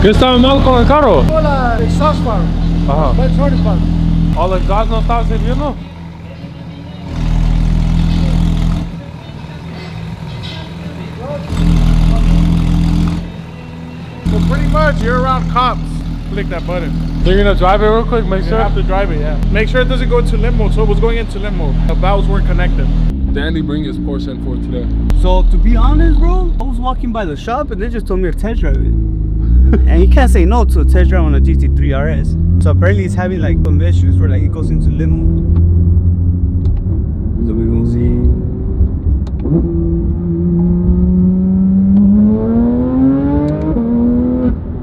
¿Qué estaba mal con el carro? La exhaust fan. Ajá. Valvetronic fan. ¿O el gas no estaba sirviendo? So pretty much, you're around cops. Click that button. So you're gonna drive it real quick, make You sure? have to drive it, yeah. Make sure it doesn't go into limp mode. So it was going into limp mode. The valves weren't connected. Danny bring his Porsche N4 today. So to be honest, bro, I was walking by the shop and they just told me to test drive it. And you can't say no to a test drive on a GT3RS. So apparently it's having like some issues where like it goes into limp mode. So we're gonna see.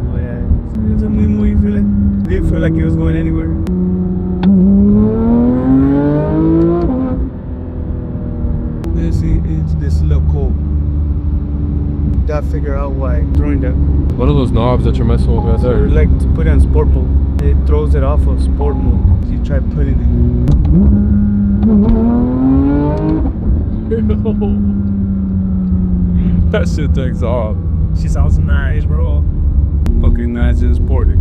Oh yeah, it's a limp mode, you feel it? Didn't feel like it was going anywhere. Let's see, it's this little cold. Gotta figure out why throwing that. What are those knobs that you're messing with right So there? like to put it on sport mode. It throws it off of sport mode. So you try putting it. That shit takes off. She sounds nice, bro. Fucking nice and sporty.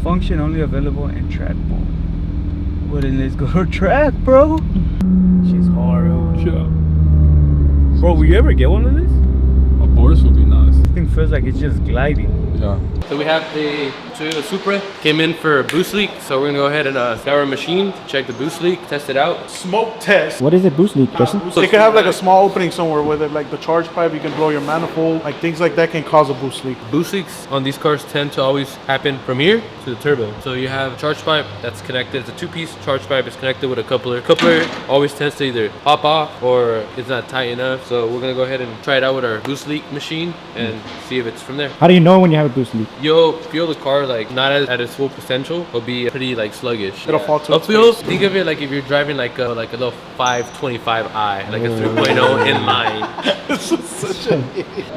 Function only available in track mode. Well then let's go to track, bro. She's hard. Yeah. Bro, will you ever get one of these? A Porsche would be nice. This thing feels like it's just gliding. Yeah. So we have the Toyota Supra, came in for a boost leak, so we're gonna go ahead and scour a machine to check the boost leak, test it out. Smoke test. What is a boost leak, Justin? So you can have like a small opening somewhere with it, like the charge pipe, you can blow your manifold, like things like that can cause a boost leak. Boost leaks on these cars tend to always happen from here to the turbo. So you have a charge pipe that's connected, it's a two-piece charge pipe, it's connected with a coupler. Coupler always tends to either pop off or it's not tight enough. So we're gonna go ahead and try it out with our boost leak machine and see if it's from there. How do you know when you have a boost leak? You'll feel the car like not at its full potential. It'll be pretty like sluggish. It'll fall to its upfield. face. Think of it like if you're driving like a little 525i, like a 3.0 inline.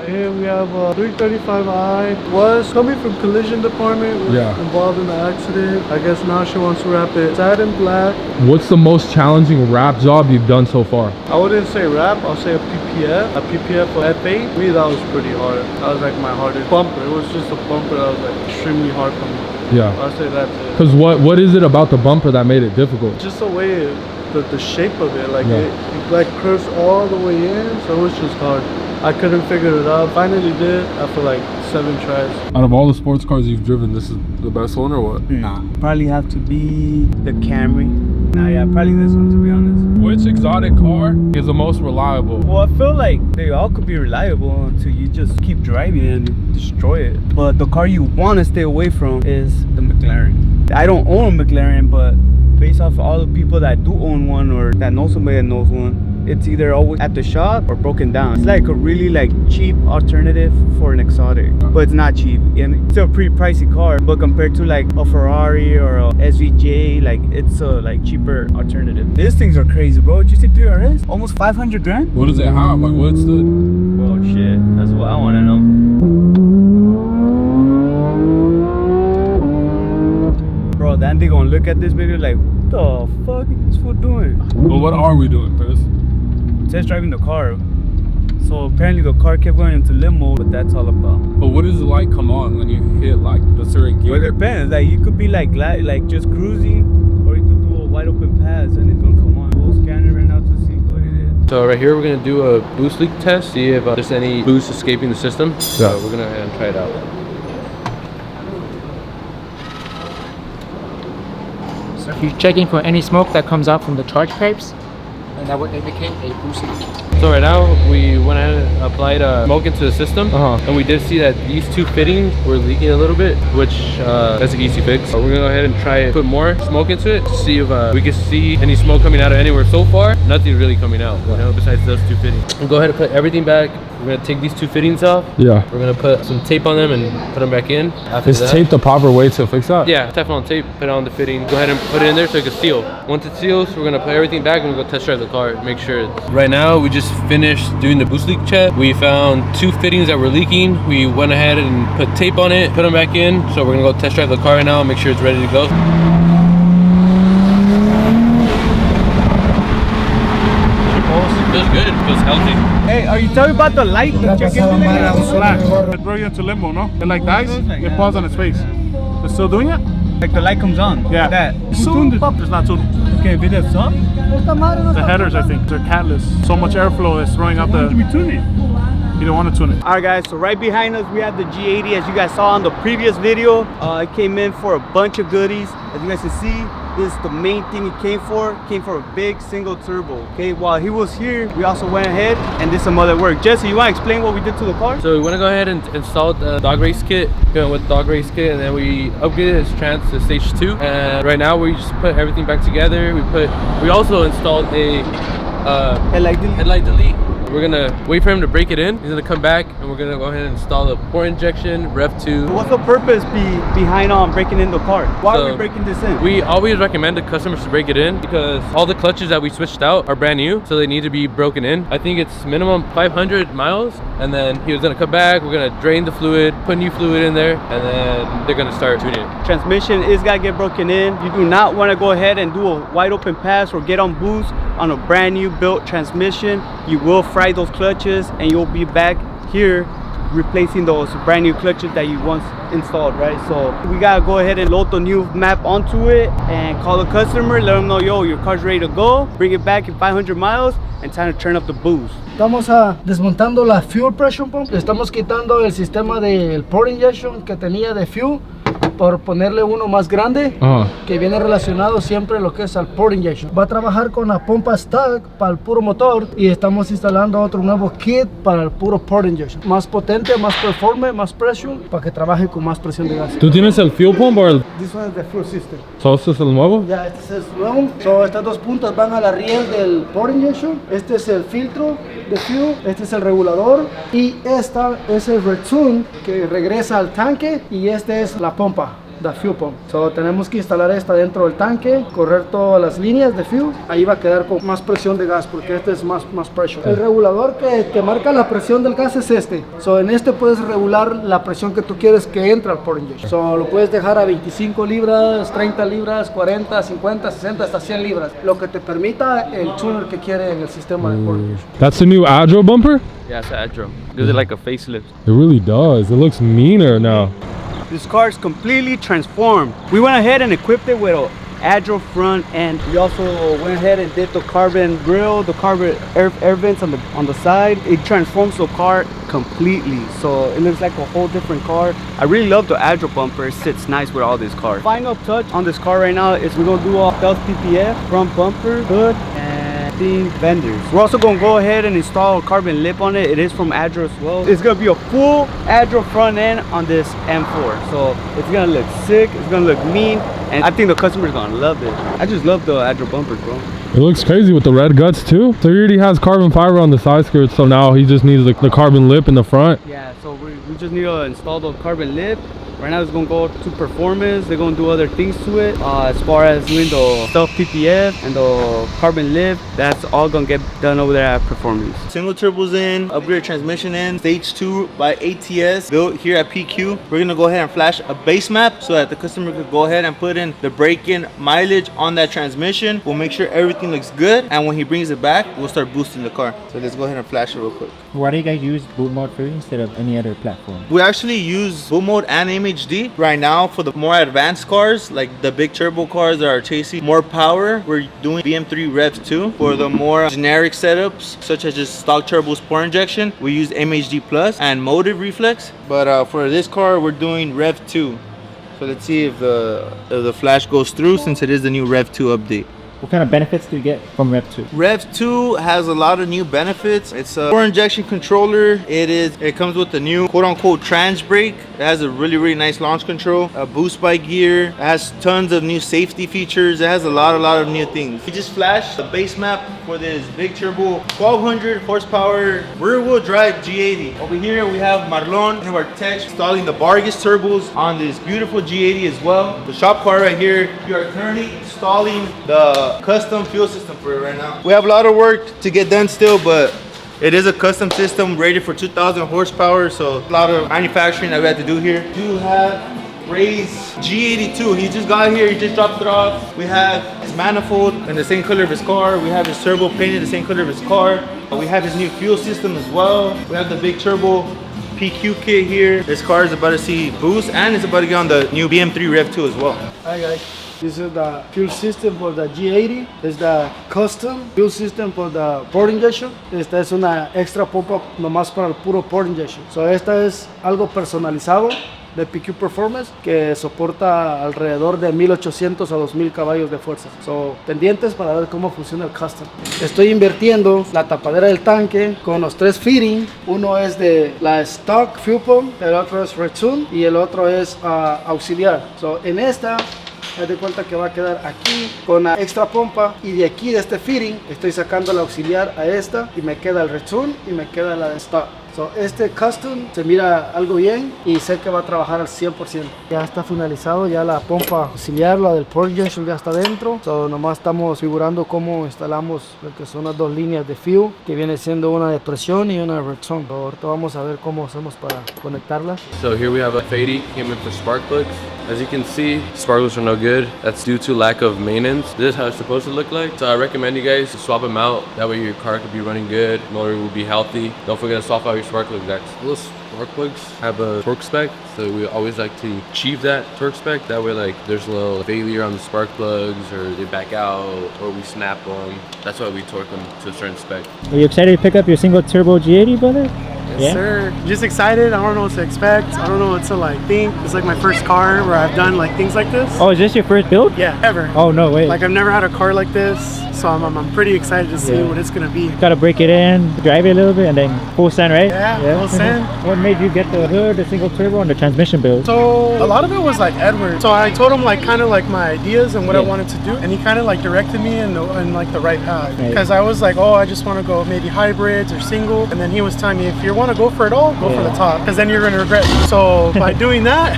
Here we have a 335i. Was coming from collision department, was Yeah. involved in the accident. I guess now she wants to wrap it satin black. What's the most challenging wrap job you've done so far? I wouldn't say wrap, I'll say a PPF. A PPF for F8. For me, that was pretty hard. That was like my hardest bumper. It was just a bumper that was like extremely hard for me. Yeah. I'll say that. Because what is it about the bumper that made it difficult? Just the way, the shape of it, like Yeah. it like curves all the way in, so it was just hard. I couldn't figure it out. Finally did after like 7 tries. Out of all the sports cars you've driven, this is the best one or what? Nah, probably have to be the Camry. Nah, yeah, probably this one to be honest. Which exotic car is the most reliable? Well, I feel like they all could be reliable until you just keep driving and destroy it. But the car you want to stay away from is the McLaren. I don't own a McLaren, but based off all the people that do own one or that know somebody that knows one, it's either always at the shop or broken down. It's like a really like cheap alternative for an exotic, but it's not cheap. And it's still a pretty pricey car, but compared to like a Ferrari or a SVJ, like it's a like cheaper alternative. These things are crazy, bro. GT3RS, almost 500 grand. What does it have? Like what stood? Oh shit, that's what I want to know. Bro, then they gonna look at this video like, what the fuck is this fool doing? Well, what are we doing, Chris? Test driving the car. So apparently the car kept going into limo, but that's all about. But what does the light come on when you hit like the certain gear? Well, it depends. Like you could be like just cruising, or you could do a wide open pass and it's gonna come on. We'll scan it right now to see what it is. So right here we're gonna do a boost leak test, see if there's any boost escaping the system. So we're gonna go ahead and try it out. So if you're checking for any smoke that comes out from the charge pipes, and that would indicate a boost leak. So right now we went ahead and applied smoke into the system, and we did see that these two fittings were leaking a little bit, which that's an easy fix. So we're gonna go ahead and try and put more smoke into it to see if we can see any smoke coming out of anywhere. So far, nothing really coming out, you know, besides those two fittings. We'll go ahead and put everything back. We're gonna take these two fittings off. Yeah. We're gonna put some tape on them and put them back in. After Is that, tape the proper way to fix that? yeah, Teflon tape, put it on the fitting. Go ahead and put it in there so it can seal. Once it seals, we're gonna put everything back and we'll go test drive the car, make sure. Right now, we just finished doing the boost leak check. We found two fittings that were leaking. We went ahead and put tape on it, put them back in. So we're gonna go test drive the car right now, make sure it's ready to go. good. It feels healthy. Hey, are you telling me about the light that you're giving it? Slack. It brought you into limbo, no? It like dies, it falls on its face. It's still doing it? Like the light comes on. Yeah. That. It's not tuned. Okay, video up. The headers, I think, they're catalyst. So much airflow is throwing out the... Why did we tune it? You don't want to tune it. Alright guys, so right behind us we have the G80 as you guys saw on the previous video. It came in for a bunch of goodies. As you guys can see, this is the main thing it came for. It came for a big single turbo. Okay, while he was here, we also went ahead and did some other work. Jesse, you want to explain what we did to the car? So we want to go ahead and install the dog race kit. Going with dog race kit, and then we upgraded his trans to stage 2. And right now we just put everything back together. We also installed a headlight delete. We're gonna wait for him to break it in. He's gonna come back and we're gonna go ahead and install the port injection, Rev 2. What's the purpose behind breaking in the car? Why are we breaking this in? We always recommend the customers to break it in because all the clutches that we switched out are brand new, so they need to be broken in. I think it's minimum 500 miles, and then he was gonna come back, we're gonna drain the fluid, put new fluid in there, and then they're gonna start tuning it. Transmission is gotta get broken in. You do not wanna go ahead and do a wide open pass or get on boost on a brand new built transmission. You will fry those clutches and you'll be back here replacing those brand new clutches that you once installed, right? So we gotta go ahead and load the new map onto it and call the customer, let them know, yo, your car's ready to go, bring it back in 500 miles and time to turn up the boost. Estamos desmontando la fuel pressure pump. Estamos quitando el sistema del port injection que tenía de fuel por ponerle uno más grande que viene relacionado siempre lo que es al port injection. Va a trabajar con la pompa stock para el puro motor y estamos instalando otro nuevo kit para el puro port injection. Más potente, más performance, más pressure para que trabaje con más presión de gas. ¿Tú tienes el fuel pump o el...? This one is the fuel system. ¿So este es el nuevo? Ya, este es el nuevo. So, estas dos puntas van a la riel del port injection. Este es el filtro de fuel, este es el regulador y esta es el return que regresa al tanque y este es la pompa. The fuel pump. So tenemos que instalar esta dentro del tanque, correr todas las líneas de fuel. Ahí va a quedar con más presión de gas porque este es más pressure. El regulador que marca la presión del gas es este. So en este puedes regular la presión que tú quieres que entre al port injection. So lo puedes dejar a 25 libras, 30 libras, 40, 50, 60, hasta 100 libras. Lo que te permita el tuner que quiere en el sistema del port injection. That's the new Adro Bumper? Yeah, it's an Adro. Gives it like a facelift. It really does. It looks meaner now. This car is completely transformed. We went ahead and equipped it with an Adro front end. We also went ahead and did the carbon grille, the carbon air vents on the side. It transforms the car completely, so it looks like a whole different car. I really love the Adro bumper. It sits nice with all these cars. Final touch on this car right now is we're gonna do all stealth PPF, front bumper, hood, and fenders. We're also gonna go ahead and install a carbon lip on it. It is from Adro as well. It's gonna be a full Adro front end on this M4, so it's gonna look sick, it's gonna look mean, and I think the customer's gonna love it. I just love the Adro bumpers, bro. It looks crazy with the red guts too. So he already has carbon fiber on the side skirts, so now he just needs the carbon lip in the front. Yeah, so we just need to install the carbon lip. Right now it's gonna go to performance. They're gonna do other things to it. As far as doing the stealth PPF and the carbon lip, that's all gonna get done over there at performance. Single turbos in, upgrade transmission in, stage 2 by ATS, built here at PQ. We're gonna go ahead and flash a base map so that the customer could go ahead and put in the break-in mileage on that transmission. We'll make sure everything looks good, and when he brings it back, we'll start boosting the car. So let's go ahead and flash it real quick. Why do you guys use boot mode for instead of any other platform? We actually use boot mode and MHD right now for the more advanced cars, like the big turbo cars that are chasing more power. We're doing BM3 Rev 2. For the more generic setups, such as just stock turbo port injection, we use MHD Plus and motive reflex. But for this car, we're doing Rev 2. So let's see if the flash goes through, since it is the new Rev 2 update. What kind of benefits do you get from Rev 2? Rev 2 has a lot of new benefits. It's a port injection controller. It comes with the new quote-unquote trans brake. It has a really nice launch control, a boost by gear. It has tons of new safety features. It has a lot of new things. We just flashed the base map for this big turbo 1200 horsepower rear wheel drive G80. Over here we have Marlon, one of our techs, installing the Vargas turbos on this beautiful G80 as well. The shop car right here, we are currently installing the custom fuel system for it right now. We have a lot of work to get done still, but it is a custom system rated for 2000 horsepower, so a lot of manufacturing that we have to do here. We do have Ray's G82. He just got here, he just dropped it off. We have his manifold in the same color of his car. We have his turbo painted the same color of his car. We have his new fuel system as well. We have the big turbo PQ kit here. This car is about to see boost and it's about to get on the new BM3 Rev 2 as well. Hi guys. This is the fuel system for the G80. This is the custom fuel system for the port injection. Esta es una extra pompa nomás para el puro port injection. So esta es algo personalizado de PQ Performance que soporta alrededor de 1800 a 2000 caballos de fuerza. So, pendientes para ver cómo funciona el custom. Estoy invirtiendo la tapadera del tanque con los 3 fitting. Uno es de la stock fuel pump, el otro es return y el otro es auxiliar. So, en esta haz de cuenta que va a quedar aquí con la extra pompa y de aquí de este fitting estoy sacando la auxiliar a esta y me queda el return y me queda la de stock. So, este custom se mira algo bien y sé que va a trabajar al 100%. Ya está finalizado, ya la pompa auxiliar, la del port injection ya está dentro. So, nomás estamos figurando cómo instalamos lo que son las dos líneas de fuel, que viene siendo una de presión y una de return. So, ahorita vamos a ver cómo hacemos para conectarlas. So here we have a Fady, came in for spark plugs. As you can see, sparklers are no good. That's due to lack of maintenance. This is how it's supposed to look like. So I recommend you guys to swap them out. That way your car could be running good, motor will be healthy. Don't forget to swap out your spark plug jacks. Those spark plugs have a torque spec, so we always like to achieve that torque spec. That way, like, there's a little failure on the spark plugs, or they back out, or we snap them. That's why we torque them to a certain spec. Are you excited to pick up your single turbo G80, brother? Yes, sir. Just excited. I don't know what to expect. I don't know what to like think. It's like my first car where I've done like things like this. Oh, is this your first build? Yeah, ever. Oh, no way. Like I've never had a car like this, so I'm pretty excited to see what it's gonna be. Gotta break it in, drive it a little bit, and then full send, right? Yeah, full send. What made you get the hood, the single turbo, and the transmission build? So a lot of it was like Edward. So I told him like kind of like my ideas and what I wanted to do, and he kind of like directed me in like the right path. Because I was like, oh, I just want to go maybe hybrids or single, and then he was telling me if you want to go for it all, go for the top, because then you're gonna regret it. So by doing that,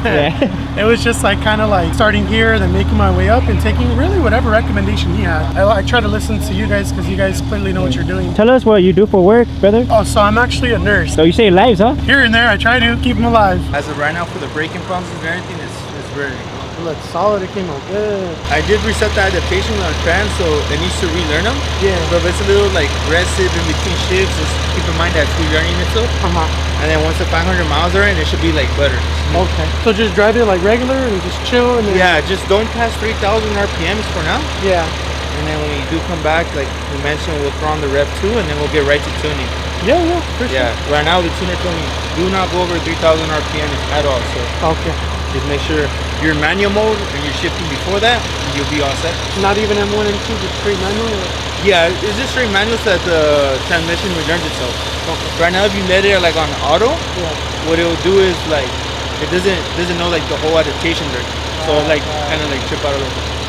it was just like kind of like starting here, then making my way up, and taking really whatever recommendation he had. I try to listen to you guys because you guys clearly know what you're doing. Tell us what you do for work, brother. Oh, so I'm actually a nurse. So you save lives, huh? Here and there, I try to keep them alive. As of right now, for the braking problems and everything, it's very. It looks solid. It came out good. I did reset the adaptation on the trans, so it needs to relearn them. Yeah. So if it's a little like aggressive in between shifts, just keep in mind that it's relearning itself. And then once the 500 miles are in, it should be like butter. Okay. So just drive it like regular and just chill. And then... Yeah, just don't pass 3,000 RPMs for now. Yeah. And then when you do come back, like we mentioned, we'll throw on the Rev 2 and then we'll get right to tuning. Yeah, for sure. Yeah, right now the tuner told me do not go over 3,000 RPMs at all. So okay. Just make sure you're in manual mode and you're shifting before that, and you'll be all set. Not even M1 and 2, just straight manual? Yeah, it's just straight manual so that the transmission relearns itself. Okay. Right now, if you let it like on auto, what it will do is like it doesn't know like the whole adaptation there, so like kind of like trip out a little bit.